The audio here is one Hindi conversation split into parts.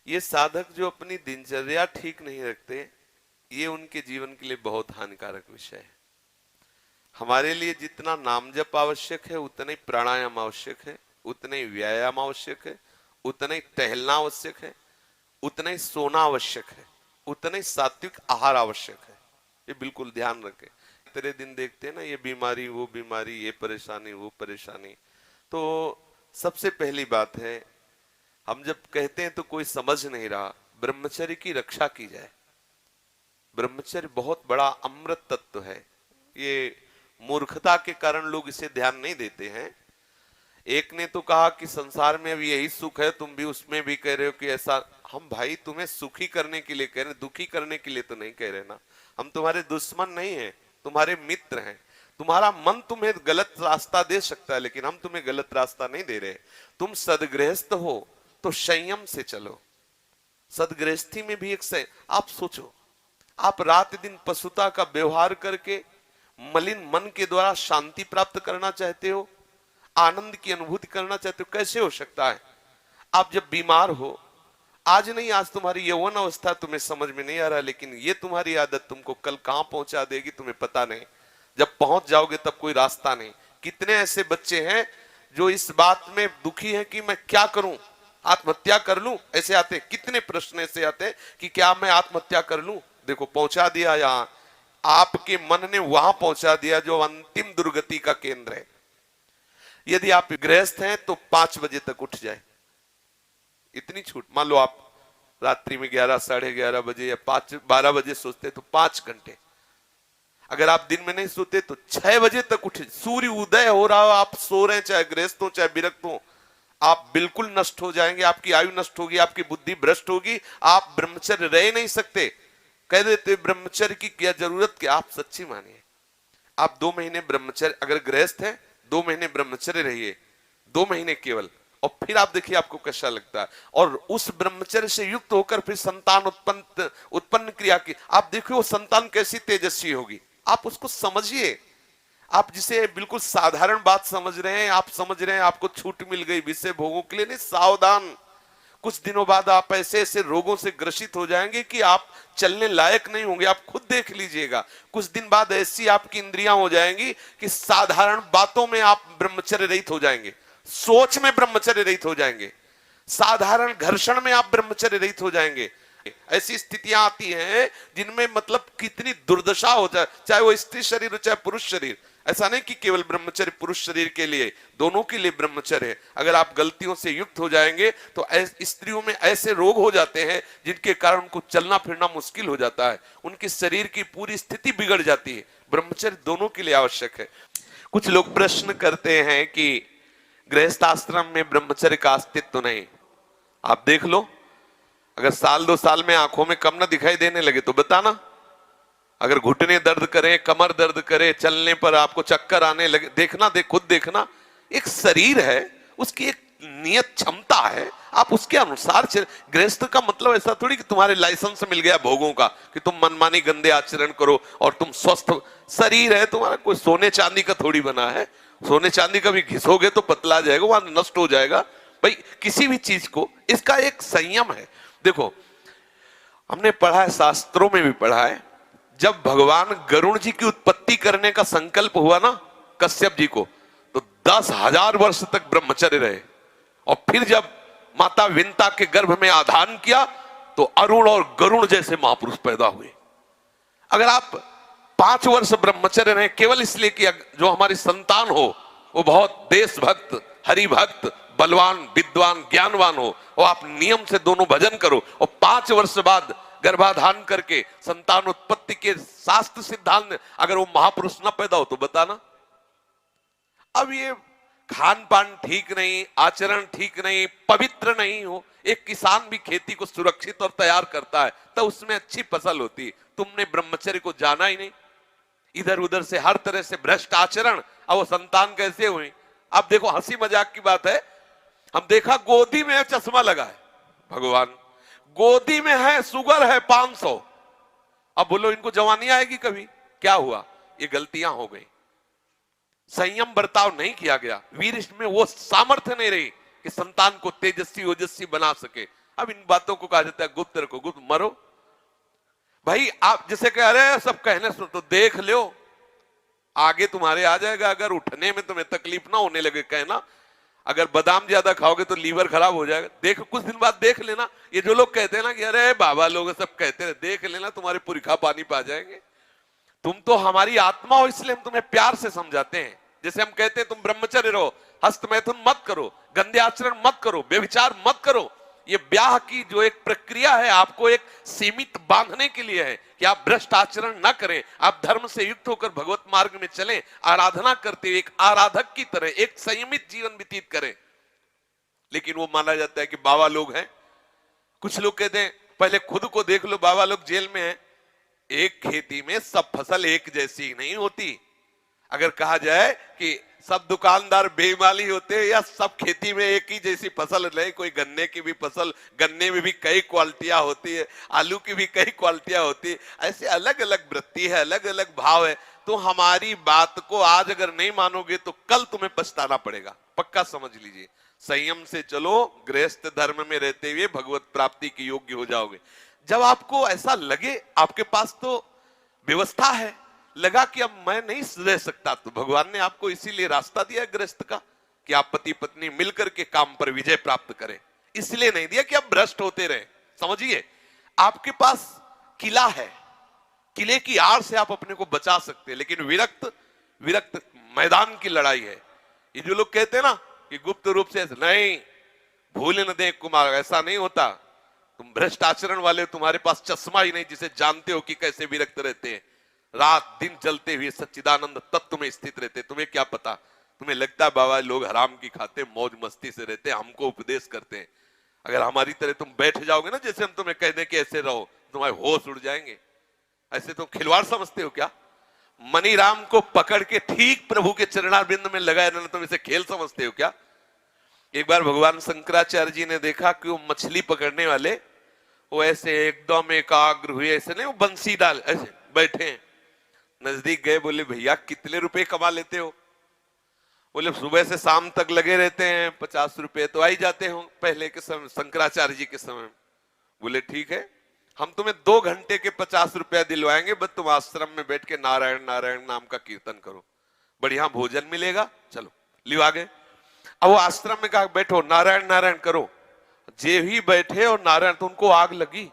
ये साधक जो अपनी दिनचर्या ठीक नहीं रखते, ये उनके जीवन के लिए बहुत हानिकारक विषय है। हमारे लिए जितना नाम जप आवश्यक है, उतना ही प्राणायाम आवश्यक है, उतना ही व्यायाम आवश्यक है, उतना ही टहलना आवश्यक है, उतना ही सोना आवश्यक है, उतना ही सात्विक आहार आवश्यक है। ये बिल्कुल ध्यान रखें। तेरे दिन देखते हैं ना, ये बीमारी वो बीमारी, ये परेशानी वो परेशानी। तो सबसे पहली बात है, हम जब कहते हैं तो कोई समझ नहीं रहा, ब्रह्मचर्य की रक्षा की जाए। ब्रह्मचर्य बहुत बड़ा अमृत तत्व है। ये मूर्खता के कारण लोग इसे ध्यान नहीं देते हैं। एक ने तो कहा कि संसार में अब यही सुख है, तुम भी उसमें भी कह रहे हो कि ऐसा। हम भाई तुम्हें सुखी करने के लिए कह रहे हैं, दुखी करने के लिए तो नहीं कह रहे ना। हम तुम्हारे दुश्मन नहीं हैं, तुम्हारे मित्र हैं। तुम्हारा मन तुम्हें गलत रास्ता दे सकता है, लेकिन हम तुम्हें गलत रास्ता नहीं दे रहे। तुम सदगृहस्थ हो तो संयम से चलो। सदगृहस्थी में भी एक आप सोचो, आप रात दिन पशुता का व्यवहार करके मलिन मन के द्वारा शांति प्राप्त करना चाहते हो, आनंद की अनुभूति करना चाहते हो, कैसे हो सकता है? आप जब बीमार हो, आज नहीं, आज तुम्हारी यौवन अवस्था तुम्हें समझ में नहीं आ रहा, लेकिन ये तुम्हारी आदत तुमको कल कहां पहुंचा देगी तुम्हें पता नहीं। जब पहुंच जाओगे तब कोई रास्ता नहीं। कितने ऐसे बच्चे हैं जो इस बात में दुखी हैं कि मैं क्या करूं, आत्महत्या कर लूं? ऐसे आते, कितने प्रश्न ऐसे आते कि क्या मैं आत्महत्या कर लूं? देखो, पहुंचा दिया यहां, आपके मन ने वहां पहुंचा दिया जो अंतिम दुर्गति का केंद्र है। यदि आप गृहस्थ हैं तो 5 बजे तक उठ जाए, इतनी छूट। मान लो आप रात्रि में 11, 11:30 बजे या 12 बजे सोते तो 5 घंटे। अगर आप दिन में नहीं सोते तो 6 बजे तक उठे। सूर्य उदय हो रहा हो, आप सो रहे हैं, चाहे गृहस्थ हो चाहे विरक्त हो, आप बिल्कुल नष्ट हो जाएंगे। आपकी आयु नष्ट होगी, आपकी बुद्धि भ्रष्ट होगी, आप ब्रह्मचर्य रह नहीं सकते। कह देते ब्रह्मचर्य की क्या जरूरत, क्या? आप सच्ची मानिए, आप 2 महीने ब्रह्मचर्य, अगर गृहस्थ है 2 महीने ब्रह्मचर्य रहिए, 2 महीने केवल, और फिर आप देखिए आपको कैसा लगता है। और उस ब्रह्मचर्य से युक्त होकर फिर संतान उत्पन्न क्रिया की, आप देखिए वो संतान कैसी तेजस्वी होगी। आप उसको समझिए। आप जिसे बिल्कुल साधारण बात समझ रहे हैं, आप समझ रहे हैं आपको छूट मिल गई विषय भोगों के लिए, नहीं, सावधान। कुछ दिनों बाद आप ऐसे ऐसे रोगों से ग्रसित हो जाएंगे कि आप चलने लायक नहीं होंगे। आप खुद देख लीजिएगा, कुछ दिन बाद ऐसी आपकी इंद्रियां हो जाएंगी कि साधारण बातों में आप ब्रह्मचर्य रहित हो जाएंगे, सोच में ब्रह्मचर्य रहित हो जाएंगे, साधारण घर्षण में आप ब्रह्मचर्य रहित हो जाएंगे। ऐसी स्थितियां आती हैं जिनमें मतलब कितनी दुर्दशा हो जाए, चाहे वो स्त्री शरीर हो चाहे पुरुष शरीर। ऐसा नहीं कि केवल ब्रह्मचर्य पुरुष शरीर के लिए, दोनों के लिए ब्रह्मचर्य है। अगर आप गलतियों से युक्त हो जाएंगे तो स्त्रियों में ऐसे रोग हो जाते हैं जिनके कारण उनको चलना फिरना मुश्किल हो जाता है, उनके शरीर की पूरी स्थिति बिगड़ जाती है। ब्रह्मचर्य दोनों के लिए आवश्यक है। कुछ लोग प्रश्न करते हैं कि गृहस्थ आश्रम में ब्रह्मचर्य का अस्तित्व नहीं। आप देख लो, अगर 1-2 साल में आंखों में कम ना दिखाई देने लगे तो बताना। अगर घुटने दर्द करें, कमर दर्द करे, चलने पर आपको चक्कर आने लगे, देखना, खुद देखना। एक शरीर है, उसकी एक नियत क्षमता है, आप उसके अनुसार चल। गृहस्थ का मतलब ऐसा थोड़ी कि तुम्हारे लाइसेंस मिल गया भोगों का कि तुम मनमानी गंदे आचरण करो और तुम स्वस्थ। शरीर है तुम्हारा, कोई सोने चांदी का थोड़ी बना है। सोने चांदी का भी घिसोगे तो पतला जाएगा, वहां नष्ट हो जाएगा। भाई किसी भी चीज को इसका एक संयम है। देखो, हमने पढ़ा है, शास्त्रों में भी पढ़ा है, जब भगवान गरुण जी की उत्पत्ति करने का संकल्प हुआ ना कश्यप जी को, तो 10,000 वर्ष तक ब्रह्मचर्य रहे। और फिर जब माता विंता के गर्भ में आधान किया तो अरुण और गरुण जैसे महापुरुष पैदा हुए। अगर आप 5 वर्ष ब्रह्मचर्य रहे केवल इसलिए कि जो हमारी संतान हो वो बहुत देशभक्त, हरिभक्त, बलवान, विद्वान, ज्ञानवान हो, और आप नियम से दोनों भजन करो, और 5 वर्ष बाद गर्भाधान करके संतान उत्पत्ति के शास्त्र सिद्धांत अगर वो महापुरुष न पैदा हो तो बताना। अब ये खान पान ठीक नहीं, आचरण ठीक नहीं, पवित्र नहीं हो। एक किसान भी खेती को सुरक्षित और तैयार करता है तो उसमें अच्छी फसल होती है। तुमने ब्रह्मचर्य को जाना ही नहीं, इधर उधर से हर तरह से भ्रष्ट आचरण, अब वो संतान कैसे हुई? अब देखो, हंसी मजाक की बात है, हम देखा गोदी में चश्मा लगा है, भगवान गोदी में है, शुगर है 500। अब बोलो इनको जवानी आएगी कभी? क्या हुआ? ये गलतियां हो गई, संयम बर्ताव नहीं किया गया, वीर में वो सामर्थ्य नहीं रही कि संतान को तेजस्वी ओजस्वी बना सके। अब इन बातों को कहा जाता है गुप्त रखो, गुप्त मरो। भाई आप जैसे कह रहे हैं सब कहने सुन, तो देख लो आगे तुम्हारे आ जाएगा। अगर उठने में तुम्हें तकलीफ ना होने लगे कहना, अगर बादाम ज्यादा खाओगे तो लीवर खराब हो जाएगा, देख कुछ दिन बाद देख लेना। ये जो लोग कहते हैं ना कि अरे बाबा लोग सब कहते हैं, देख लेना तुम्हारे पुरखा पानी पा जाएंगे। तुम तो हमारी आत्मा हो, इसलिए हम तुम्हें प्यार से समझाते हैं। जैसे हम कहते हैं तुम ब्रह्मचर्य रहो, हस्त मैथुन मत करो, गंदे आचरण मत करो, व्यभिचार मत करो। ये ब्याह की जो एक प्रक्रिया है आपको एक सीमित बांधने के लिए है कि आप भ्रष्ट आचरण न करें, आप धर्म से युक्त होकर भगवत मार्ग में चलें, आराधना करते हुए एक आराधक की तरह एक संयमित जीवन व्यतीत करें। लेकिन वो माना जाता है कि बाबा लोग हैं। कुछ लोग कहते हैं पहले खुद को देख लो, बाबा लोग जेल में हैं। एक खेती में सब फसल एक जैसी नहीं होती। अगर कहा जाए कि सब दुकानदार बेईमानी होते हैं या सब खेती में एक ही जैसी फसल नहीं, कोई गन्ने की भी फसल, गन्ने में भी कई क्वालिटियां होती है, आलू की भी कई क्वालिटियां होती है, ऐसे अलग अलग वृत्ति है, अलग अलग भाव है। तो हमारी बात को आज अगर नहीं मानोगे तो कल तुम्हें पछताना पड़ेगा, पक्का समझ लीजिए। संयम से चलो, गृहस्थ धर्म में रहते हुए भगवत प्राप्ति के योग्य हो जाओगे। जब आपको ऐसा लगे आपके पास तो व्यवस्था है, लगा कि अब मैं नहीं रह सकता, तो भगवान ने आपको इसीलिए रास्ता दिया गृहस्थ का कि आप पति पत्नी मिलकर के काम पर विजय प्राप्त करें। इसलिए नहीं दिया कि आप भ्रष्ट होते रहे। समझिए, आपके पास किला है, किले की आड़ से आप अपने को बचा सकते हैं, लेकिन विरक्त विरक्त मैदान की लड़ाई है। ये जो लोग कहते हैं ना कि गुप्त रूप से नहीं, भूल न दें कुमार, ऐसा नहीं होता। तुम भ्रष्ट आचरण वाले, तुम्हारे पास चश्मा ही नहीं जिसे जानते हो कि कैसे विरक्त रहते हैं। रात दिन चलते हुए सच्चिदानंद तत्व में स्थित रहते। तुम्हें क्या पता, तुम्हें लगता है बाबा लोग हराम की खाते मौज मस्ती से रहते, हमको उपदेश करते हैं। अगर हमारी तरह तुम बैठ जाओगे ना, जैसे हम तुम्हें कह दें कि ऐसे रहो, तुम्हारे होश उड़ जाएंगे। ऐसे तुम खिलवाड़ समझते हो क्या? मनीराम को पकड़ के ठीक प्रभु के चरणारविंद में लगाए रहना, तुम इसे खेल समझते हो क्या? एक बार भगवान शंकराचार्य जी ने देखा कि वो मछली पकड़ने वाले वो ऐसे एकदम एकाग्र हुए, ऐसे नहीं, वो बंसी डाल ऐसे बैठे हैं। नजदीक गए, बोले भैया कितने रुपए कमा लेते हो? बोले सुबह से शाम तक लगे रहते हैं, 50 रुपए तो आ ही जाते हो पहले के समय, शंकराचार्य जी के समय। बोले ठीक है, हम तुम्हें 2 घंटे के 50 रुपया दिलवाएंगे, बस तुम आश्रम में बैठ के नारायण नारायण नाम का कीर्तन करो, बढ़िया भोजन मिलेगा, चलो लिवा गए। अब वो आश्रम में कहा बैठो नारायण नारायण करो। जे ही बैठे और नारायण, तो उनको आग लगी।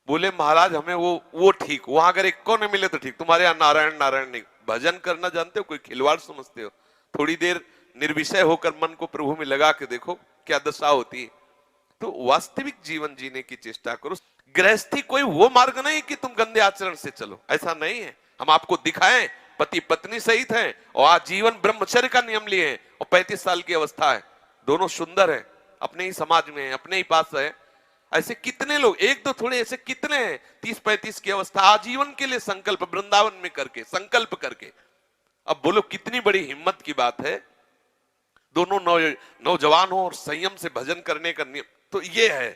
बोले महाराज हमें वो ठीक, वहां अगर एक को न मिले तो ठीक, तुम्हारे यहाँ नारायण नारायण नहीं। भजन करना जानते हो, कोई खिलवाड़ समझते हो? थोड़ी देर निर्विषय होकर मन को प्रभु में लगा के देखो क्या दशा होती है। तो वास्तविक जीवन जीने की चेष्टा करो। गृहस्थी कोई वो मार्ग नहीं कि तुम गंदे आचरण से चलो, ऐसा नहीं है। हम आपको दिखाएं पति पत्नी सहित हैं और आज जीवन ब्रह्मचर्य का नियम लिए हैं और 35 साल की अवस्था है, दोनों सुंदर है, अपने ही समाज में है, अपने ही पास है। ऐसे कितने लोग, एक तो थोड़े ऐसे कितने हैं 30-35 की अवस्था, आजीवन के लिए संकल्प वृंदावन में करके संकल्प करके। अब बोलो कितनी बड़ी हिम्मत की बात है। दोनों नौजवान हो और संयम से भजन करने का नियम तो ये है।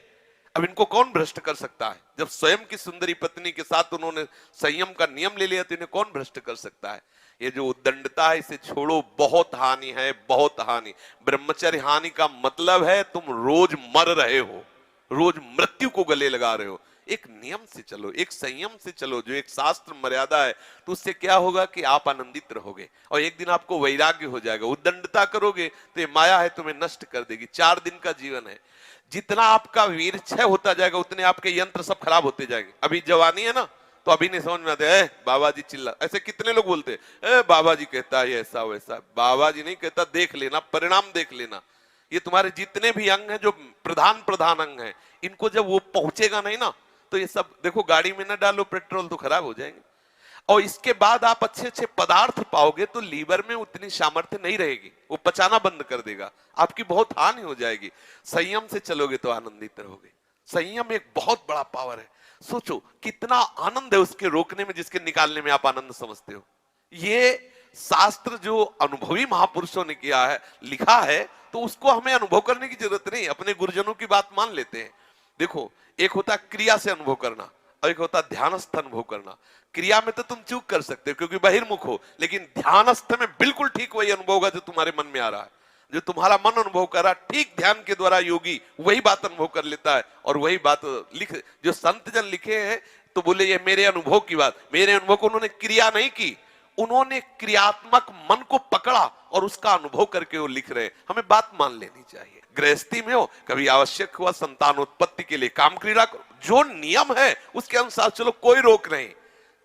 अब इनको कौन भ्रष्ट कर सकता है? जब स्वयं की सुंदरी पत्नी के साथ उन्होंने संयम का नियम ले लिया तो इन्हें कौन भ्रष्ट कर सकता है? ये जो उद्दंडता है इसे छोड़ो, बहुत हानि है, बहुत हानि। ब्रह्मचर्य हानि का मतलब है तुम रोज मर रहे हो, रोज मृत्यु को गले लगा रहे हो। एक नियम से चलो, एक संयम से चलो, जो एक शास्त्र मर्यादा है, तो उससे क्या होगा कि आप आनंदित रहोगे और एक दिन आपको वैराग्य हो जाएगा। उद्दंडता करोगे तो ये माया है, तुम्हें नष्ट कर देगी। 4 दिन का जीवन है, जितना आपका वीर क्षय होता जाएगा उतने आपके यंत्र सब खराब होते जाएंगे। अभी जवानी है ना, तो अभी नहीं समझ में आते, बाबा जी चिल्ला, ऐसे कितने लोग बोलते हैं बाबा जी कहता है ऐसा वैसा। बाबा जी नहीं कहता, देख लेना, परिणाम देख लेना। ये तुम्हारे जितने भी अंग हैं, जो प्रधान अंग हैं, इनको जब वो पहुंचेगा नहीं ना, तो ये सब देखो, गाड़ी में ना डालो पेट्रोल तो खराब हो जाएंगे। और इसके बाद आप अच्छे अच्छे पदार्थ पाओगे तो लीवर में उतनी सामर्थ्य नहीं रहेगी, वो पचाना बंद कर देगा, आपकी बहुत हानि हो जाएगी। संयम से चलोगे तो आनंदित रहोगे। संयम एक बहुत बड़ा पावर है। सोचो कितना आनंद है उसके रोकने में, जिसके निकालने में आप आनंद समझते हो। ये शास्त्र जो अनुभवी महापुरुषों ने किया है, लिखा है, तो उसको हमें अनुभव करने की जरूरत नहीं, अपने गुरुजनों की बात मान लेते हैं। देखो, एक होता क्रिया से अनुभव करना और एक होता ध्यानस्थ अनुभव करना। क्रिया में तो तुम चूक कर सकते हो क्योंकि बहिर्मुख हो, लेकिन ध्यानस्थ में बिल्कुल ठीक वही अनुभव होगा जो तुम्हारे मन में आ रहा है। जो तुम्हारा मन अनुभव कर रहा, ठीक ध्यान के द्वारा योगी वही बात अनुभव कर लेता है और वही बात लिख, जो संत जन लिखे हैं तो बोले ये मेरे अनुभव की बात, मेरे अनुभव को उन्होंने क्रिया नहीं की, उन्होंने क्रियात्मक मन को पकड़ा और उसका अनुभव करके वो लिख रहे हैं। हमें बात मान लेनी चाहिए। गृहस्थी में हो, कभी आवश्यक हुआ संतानोत्पत्ति के लिए काम क्रीड़ा करो, जो नियम है उसके अनुसार चलो, कोई रोक नहीं।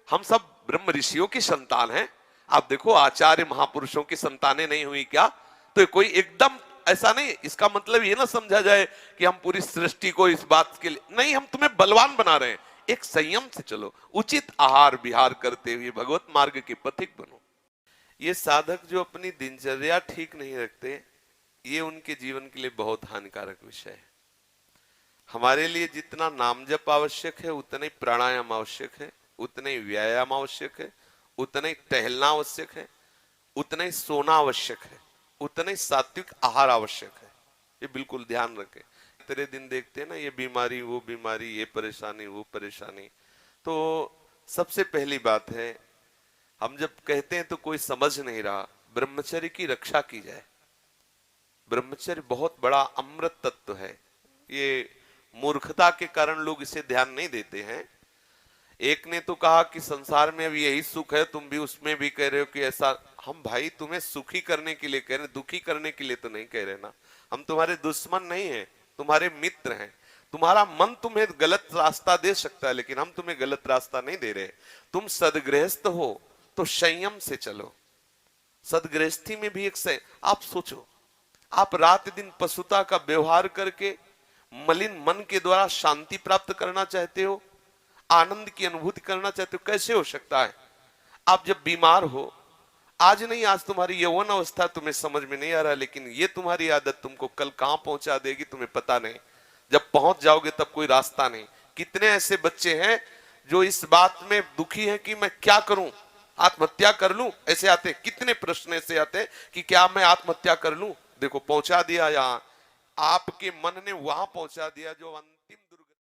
हम सब ब्रह्म ऋषियों की संतान हैं। आप देखो आचार्य महापुरुषों की संतानें नहीं हुई क्या? तो कोई एकदम ऐसा नहीं, इसका मतलब ये ना समझा जाए कि हम पूरी सृष्टि को इस बात के लिए नहीं, हम तुम्हें बलवान बना रहे हैं। एक संयम से चलो, उचित आहार विहार करते हुए भगवत मार्ग के पथिक बनो। ये साधक जो अपनी दिनचर्या ठीक नहीं रखते, ये उनके जीवन के लिए बहुत हानिकारक विषय है। हमारे लिए जितना नाम जप आवश्यक है, उतना ही प्राणायाम आवश्यक है, उतना ही व्यायाम आवश्यक है, उतना ही टहलना आवश्यक है, उतना ही सोना आवश्यक है, उतना ही सात्विक आहार आवश्यक है। ये बिल्कुल ध्यान रखें। तेरे दिन देखते हैं ना, ये बीमारी वो बीमारी, ये परेशानी वो परेशानी। तो सबसे पहली बात है, हम जब कहते हैं तो कोई समझ नहीं रहा, ब्रह्मचर्य की रक्षा की जाए। ब्रह्मचर्य बहुत बड़ा अमृत तत्व है। ये मूर्खता के कारण लोग इसे ध्यान नहीं देते हैं। एक ने तो कहा कि संसार में अभी यही सुख है, तुम भी उसमें भी कह रहे हो कि ऐसा। हम भाई तुम्हें सुखी करने के लिए कह रहे हैं, दुखी करने के लिए तो नहीं कह रहे ना। हम तुम्हारे दुश्मन नहीं हैं, तुम्हारे मित्र हैं। तुम्हारा मन तुम्हें गलत रास्ता दे सकता है, लेकिन हम तुम्हें गलत रास्ता नहीं दे रहे। तुम सदगृहस्थ हो तो संयम से चलो। सदगृहस्थी में भी एक आप सोचो, आप रात दिन पशुता का व्यवहार करके मलिन मन के द्वारा शांति प्राप्त करना चाहते हो, आनंद की अनुभूति करना चाहते हो, कैसे हो सकता है? आप जब बीमार हो, आज नहीं, आज तुम्हारी यौवन अवस्था तुम्हें समझ में नहीं आ रहा, लेकिन ये तुम्हारी आदत तुमको कल कहां पहुंचा देगी तुम्हें पता नहीं। जब पहुंच जाओगे तब कोई रास्ता नहीं। कितने ऐसे बच्चे हैं जो इस बात में दुखी हैं कि मैं क्या करूं, आत्महत्या कर लूं, ऐसे आते। कितने प्रश्न ऐसे आते कि क्या मैं आत्महत्या कर लूं? देखो पहुंचा दिया, यहां आपके मन ने वहां पहुंचा दिया जो